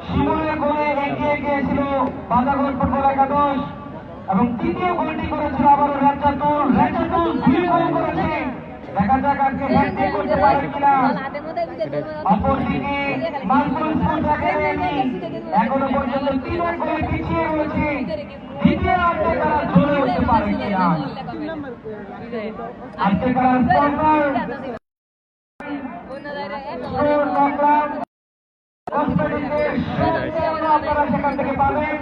শিমুলের গোলে এগিয়ে গিয়েছিল বাজাগর ফুটবল একাদশ এবং তৃতীয় গোলটি করেছিল আবারও রাজ্জাতুল। রাজ্জাতুল 2 গোল করেছে। দেখা যাক আজকে হ্যাট্রিক করতে পারে কিনা। অপরদিকে মানসুর স্পোর্টস একাডেমি এখনো পর্যন্ত 3 গোলে পিছিয়ে রয়েছে। দ্বিতীয় অর্ধে তারা জ্বলে উঠতে পারে কিনা। আজকে তারা আপনারা সেখান থেকে পাবেন।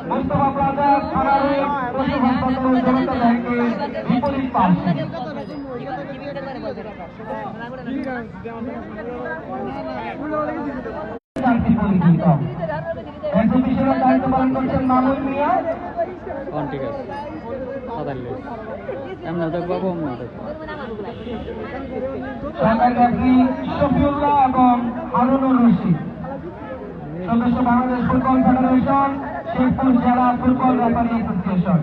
মোস্তফা প্লাজা থানার পশু হাসপাতাল জনতা ব্যাংকের বিপরীত পাশে। দায়িত্ব পালন করছেন মামুন মিয়া। ঠিক আছে এমন দেখবো শফিউল্লাহ এবং হারুনুর রশিদ, সদস্য বাংলাদেশ ফুটবল ফেডারেশন, শেরপুর জেলা ফুটবল রেফারি অ্যাসোসিয়েশন।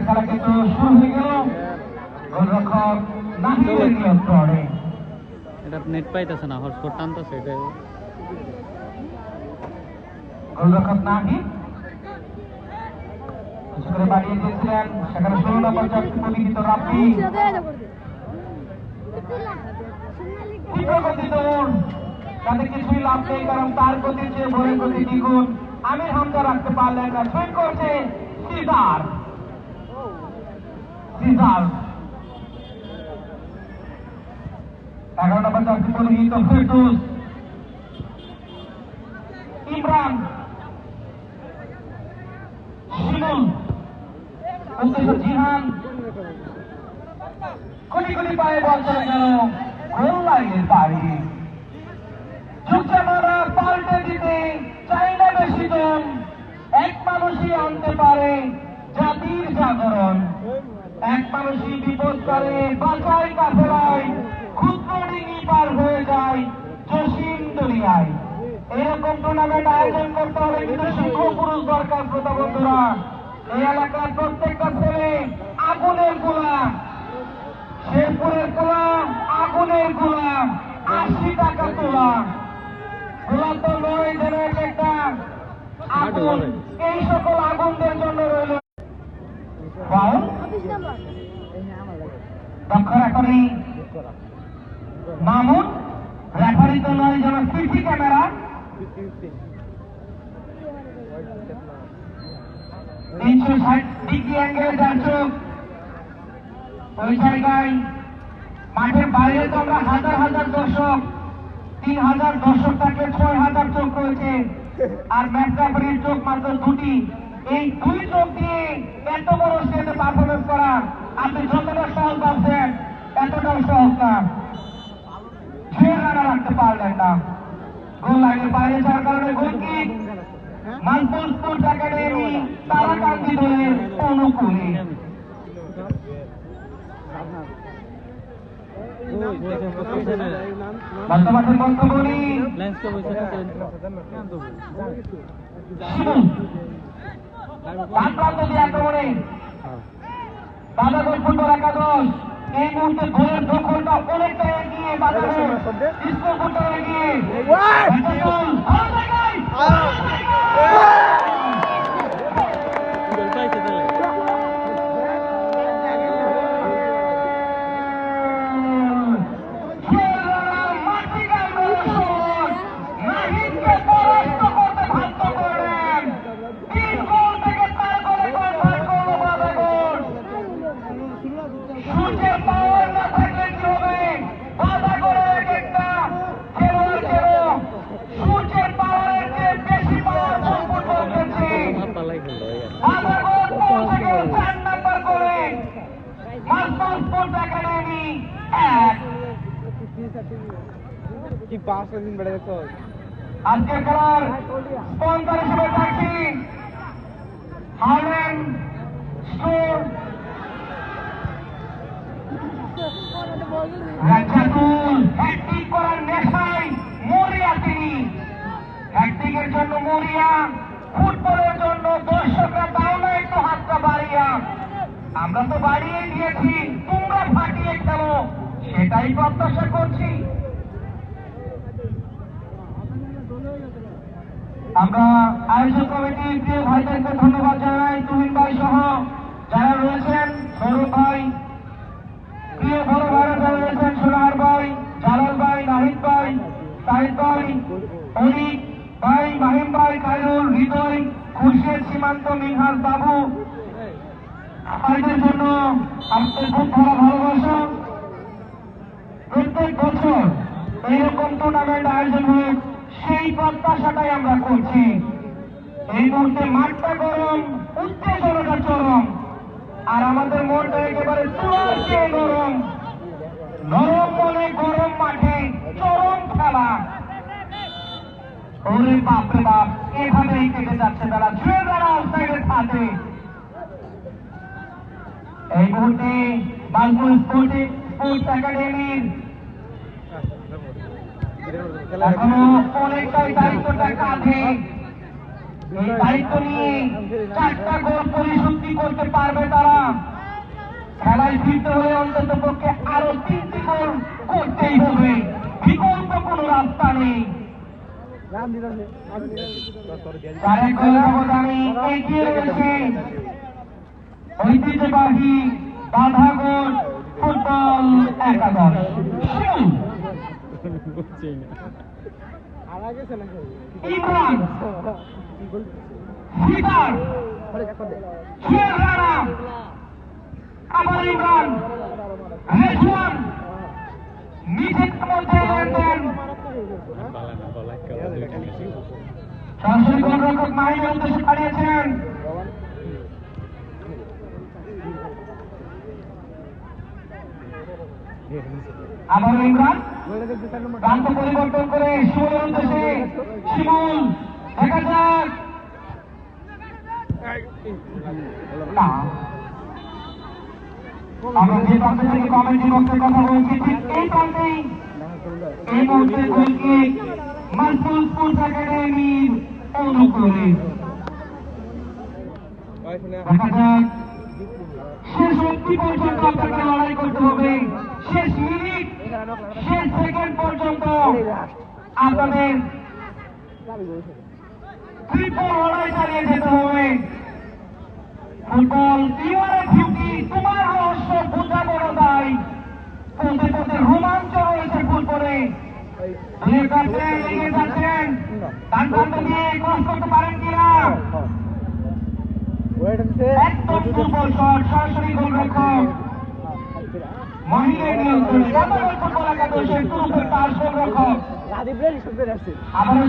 খেলা কিন্তু শুরু হয়ে গেল। গোলরক্ষক নাহিদের নিয়ন্ত্রণে। এটা নেট পাইতেছে না, হটস্পট টানতেছে। এটা গোলরক্ষক নাহিদ করে বাড়িয়ে দিয়েছিলেন। সেখানে 16 নম্বর জার্সি পরিহিত রাফি তাতে কিছুই লাভ নেই, কারণ তার গতির চেয়ে ভোরের গতি দ্বিগুণ। আমির হামজা রাখতে পারলেন না। সুইং করছে সিজার। 11 নম্বর জার্সি পরিহিত ফেরদৌস। ইমরান, শিমুল, জিহান কোটি কোটি পায়ে বল চলে গেল গোল লাইনের বাইরে। ঝুঁকছে মারা পাল্টে দিতে চাই না বেশি জন। এক মানুষই আনতে পারে জাতির জাগরণ। এক মানুষই বিপদ করে বাঁচায় কাফেলায়। ক্ষুদ্র ডিঙি পার হয়ে যায় জসিম দরিয়ায়। এরকম টুর্নামেন্ট আয়োজন করতে হলে কিন্তু শিক্ষক পুরুষ দরকার। শ্রোতা বন্ধুরা, এই এলাকার প্রত্যেকটা ছেলে আগুনের গোলাম। শেরপুরের গোলাম, আগুনের গোলাম। 80 টাকা তোলা। গোলা তো নয়, যেন একটা আগুন। এই সকল আগুনদের জন্য রইল দক্ষ রেফারি মামুন। রেফারি তো নয়, যেন সিসি ক্যামেরা। 360 ডিগ্রি অ্যাঙ্গেলে দর্শক ওই জায়গায়। মাঠের বাইরে তো আমরা হাজার হাজার দর্শক, 3000 দর্শক থাকলে 6000 চোখ রয়েছে। আর ম্যাচ রেফারির চোখ মাত্র 2টি। এই 2 চোখ দিয়ে এত বড় স্টেজে পারফরমেন্স করা আপনি যতটা সহজ ভাবছেন এতটাও সহজ না। রানা রাখতে পারলেন না। গোল লাইনের বাইরে যাওয়ার কারণে goal kick Manpur sports academy Tarakandi দলের অনুকূলে। বর্তমানে বক্তব্য আক্রমণে বাজাগর ফুটবল একাদশ এই মুহূর্তে গোলের দখলটা অনেকটা এগিয়ে। বাজাগর স্কুল ফুটবল এগিয়ে। আজকের খেলার স্পন্সর হিসেবে থাকছি হার্লেন স্টোর, রাজ্জাতুল। হ্যাট্রিক করার নেশায় মরিয়া তিনি। হ্যাট্রিকের জন্য মরিয়া, ফুটবলের জন্য দর্শকরা দাও না একটু হাতটা বাড়িয়া। আমরা তো বাড়িয়ে দিয়েছি, তোমরা ফাটিয়ে খেলো। সেটাই প্রত্যাশা করছি। আমরা আয়োজক কমিটির প্রিয় ভাইদেরকে ধন্যবাদ জানাই, তুহিন ভাই সহ যারা রয়েছেন, সৌরভ ভাই, প্রিয় বড় ভাইরা যারা রয়েছেন, সোনার ভাই, জালাল ভাই, নাহিদ ভাই, সাহিদ ভাই, অনিক ভাই, মাহিম ভাই, খায়রুল, হৃদয়, খুরশেদ, সীমান্ত, মিনহাজ, বাবু, ভাইদের জন্য আপনাদের খুব ভরা ভালোবাসা। প্রত্যেক বছর এইরকম টুর্নামেন্ট আয়োজন হোক, সেই প্রত্যাশাটাই আমরা করছি। এই মুহূর্তে মাঠটা গরম, উত্তেজনাটা চরম, আর আমাদের মনটা একেবারে চূড়ার চেয়ে গরম। নরম মনে গরম মাঠে চরম খেলা। ওরে বাপরে বাপ, এভাবেই কেটে যাচ্ছে তারা, ছুঁয়ে তারা আউটসাইডের হাতে। এই মুহূর্তে বালপুর স্পোর্টস একাডেমির এখনো অনেকটাই দায়িত্বটা কাঁধে। এই দায়িত্ব নিয়ে 4টা গোল পরিশুদ্ধি করতে পারবে তারা। খেলায় ফিরতে হলে অন্তত পক্ষে আরো 3টি গোল করতেই হবে, বিকল্প কোনো রাস্তা নেই। 4 গোল ব্যবধানে এগিয়ে রয়েছে ঐতিহ্যবাহী বাধাগড় ফুটবল একাদশ। ইমরান, সিদার, রানা, আবার ইমরান, রেজওয়ান, নিজের মধ্যে লেনদেন। সরাসরি গোলরক্ষক মাহিমের উদ্দেশ্যে পাঠিয়েছেন। আবার ইমরান প্রান্ত পরিবর্তন করে শিমুলের উদ্দেশ্যে। শিমুল, দেখা যাক। আমরা যে প্রান্ত থেকে কমেন্ট্রি বক্সের কথা বলছি, ঠিক এই প্রান্তেই এই মুহূর্তে গোলকে মাসুল স্পোর্টস একাডেমির অনুকূলে। দেখা যাক, শেষ অবধি পর্যন্ত আপনাকে লড়াই করতে হবে। শেষ মিনিট, শেষ সেকেন্ড পর্যন্ত আপনাদের ত্রিপল লড়াই চালিয়ে যেতে হবে। ফুটবল ইউর বিউটি, তোমার রহস্য বোঝা বড় দায়। পথে পথে রোমাঞ্চ রয়েছে ফুটবলে। এগিয়ে যাচ্ছেন, ডান প্রান্ত দিয়ে ক্রস করতে পারেন কিনা। একদম ফুটবল শট, সরাসরি গোলরক্ষক মহিনের নিয়ন্ত্রণে। জামাল ফুটবল একাদশের তুরুপের পাশ গোলরক্ষক। আবারও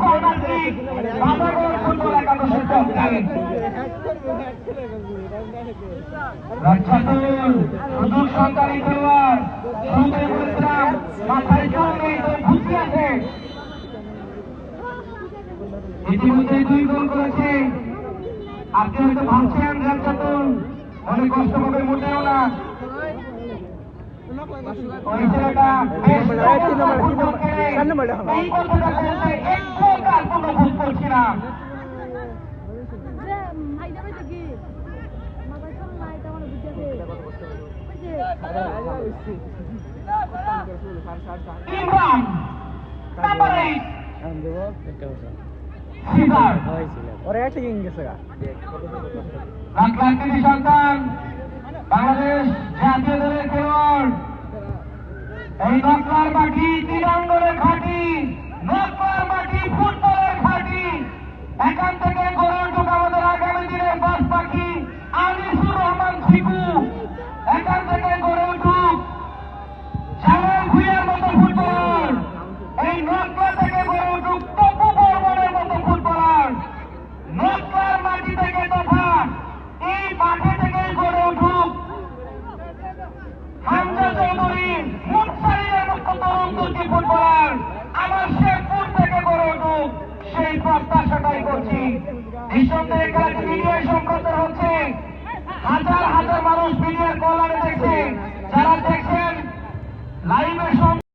কর্নার কিক, বাধাগড় ফুটবল একাদশের পক্ষে। রাজ্জাতুল, সুযোগ সন্তানী খেলোয়াড়, শুরুতে বলেছিলাম মাথায় চুল নেই, তবে বুদ্ধি আছে। ইতিমধ্যে 2 গোল করেছে। আপনি হয়তো ভাবছেন রাজ্জাতুল অনেক কষ্ট পাবে, মোটেও না। ওই ছেলেটা বেশ ফুটবল খেলে, এই কথাটা বলতে একটু কোনো ভুল করছি না। ইমরান, নাম্বার 8, সিজার, লাখ-লাখ সন্তান, বাংলাদেশ জাতীয় দলের খেলোয়াড়। এই নকলার মাটি ত্রিরঙ্গনের ঘাঁটি, নকলার মাটি ফুটবলের ঘাঁটি। এখান থেকে গড়ে উঠুক আমাদের আগামী দিনের বাস পাখি আনিসুর রহমান শিবু। এখান থেকে গড়ে উঠুক জামাল ভুঁইয়ার মতো ফুটবলার। এই নকলা থেকে গড়ে উঠুক তপু বর্মনের মতো ফুটবলার। নকলার মাটি থেকে তথা এই মাঠে থেকে গড়ে উঠুক হামজা চৌধুরী, মুনসারিরের মতো তরুণ দুটি ফুটবলার। আমার শেরপুর থেকে গড়ে উঠুক, সেই প্রত্যাশাটাই করছি। নিঃসন্দেহে খেলাটি মিডিয়ায় সম্প্রচার হচ্ছে, হাজার হাজার মানুষ মিডিয়ার কল্যাণে